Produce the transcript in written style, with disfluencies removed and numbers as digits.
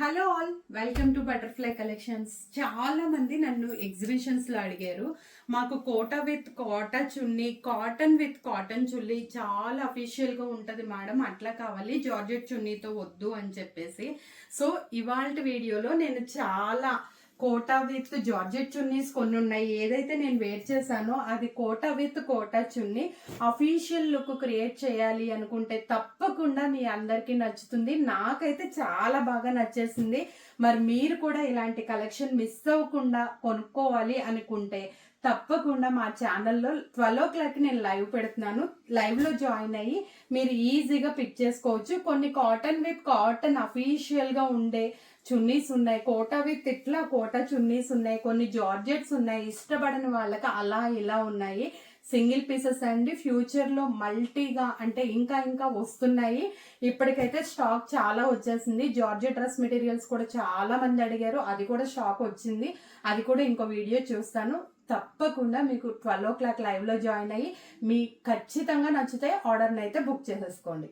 Hello all, welcome to butterfly collections. చాలా మంది నన్ను ఎగ్జిబిషన్స్ లో అడిగారు, మాకు కోటా విత్ కోటా చున్నీ, కాటన్ విత్ కాటన్ చున్నీ చాలా అఫీషియల్ గా ఉంటది మేడం, అట్లా కావాలి, జార్జెట్ చున్నీతో వద్దు అని చెప్పేసి. సో ఇవాల్టి వీడియోలో నేను చాలా కోటా విత్ జార్జెట్ చున్నీస్ కొన్ని ఉన్నాయి. ఏదైతే నేను వేర్ చేశానో అది Kota with Kota chunni. Official look create చేయాలి అనుకుంటే తప్పకుండా మీ అందరికీ నచ్చుతుంది. నాకైతే చాలా బాగా నచ్చేసింది. మరి మీరు కూడా ఇలాంటి కలెక్షన్ మిస్ అవ్వకుండా కొనుక్కోవాలి అనుకుంటే తప్పకుండా మా ఛానల్లో 12 o'clock నేను లైవ్ పెడుతున్నాను. లైవ్ లో జాయిన్ అయ్యి మీరు ఈజీగా పిక్ చేసుకోవచ్చు. కొన్ని కాటన్ విత్ కాటన్ అఫీషియల్ గా ఉండే చున్నీస్ ఉన్నాయి, కోటా విత్ ఇట్లా కోటా చున్నీస్ ఉన్నాయి, కొన్ని జార్జెట్స్ ఉన్నాయి. ఇష్టపడని వాళ్ళకి అలా ఇలా ఉన్నాయి. సింగిల్ పీసెస్ అండి. ఫ్యూచర్ లో మల్టీగా అంటే ఇంకా వస్తున్నాయి. ఇప్పటికైతే స్టాక్ చాలా వచ్చేసింది. జార్జెట్ డ్రెస్ మెటీరియల్స్ కూడా చాలా మంది అడిగారు, అది కూడా స్టాక్ వచ్చింది. అది కూడా ఇంకో వీడియో చూస్తాను. తప్పకుండా మీకు 12 o'clock లైవ్ లో జాయిన్ అయ్యి మీ ఖచ్చితంగా నచ్చితే ఆర్డర్ని అయితే బుక్ చేసేసుకోండి.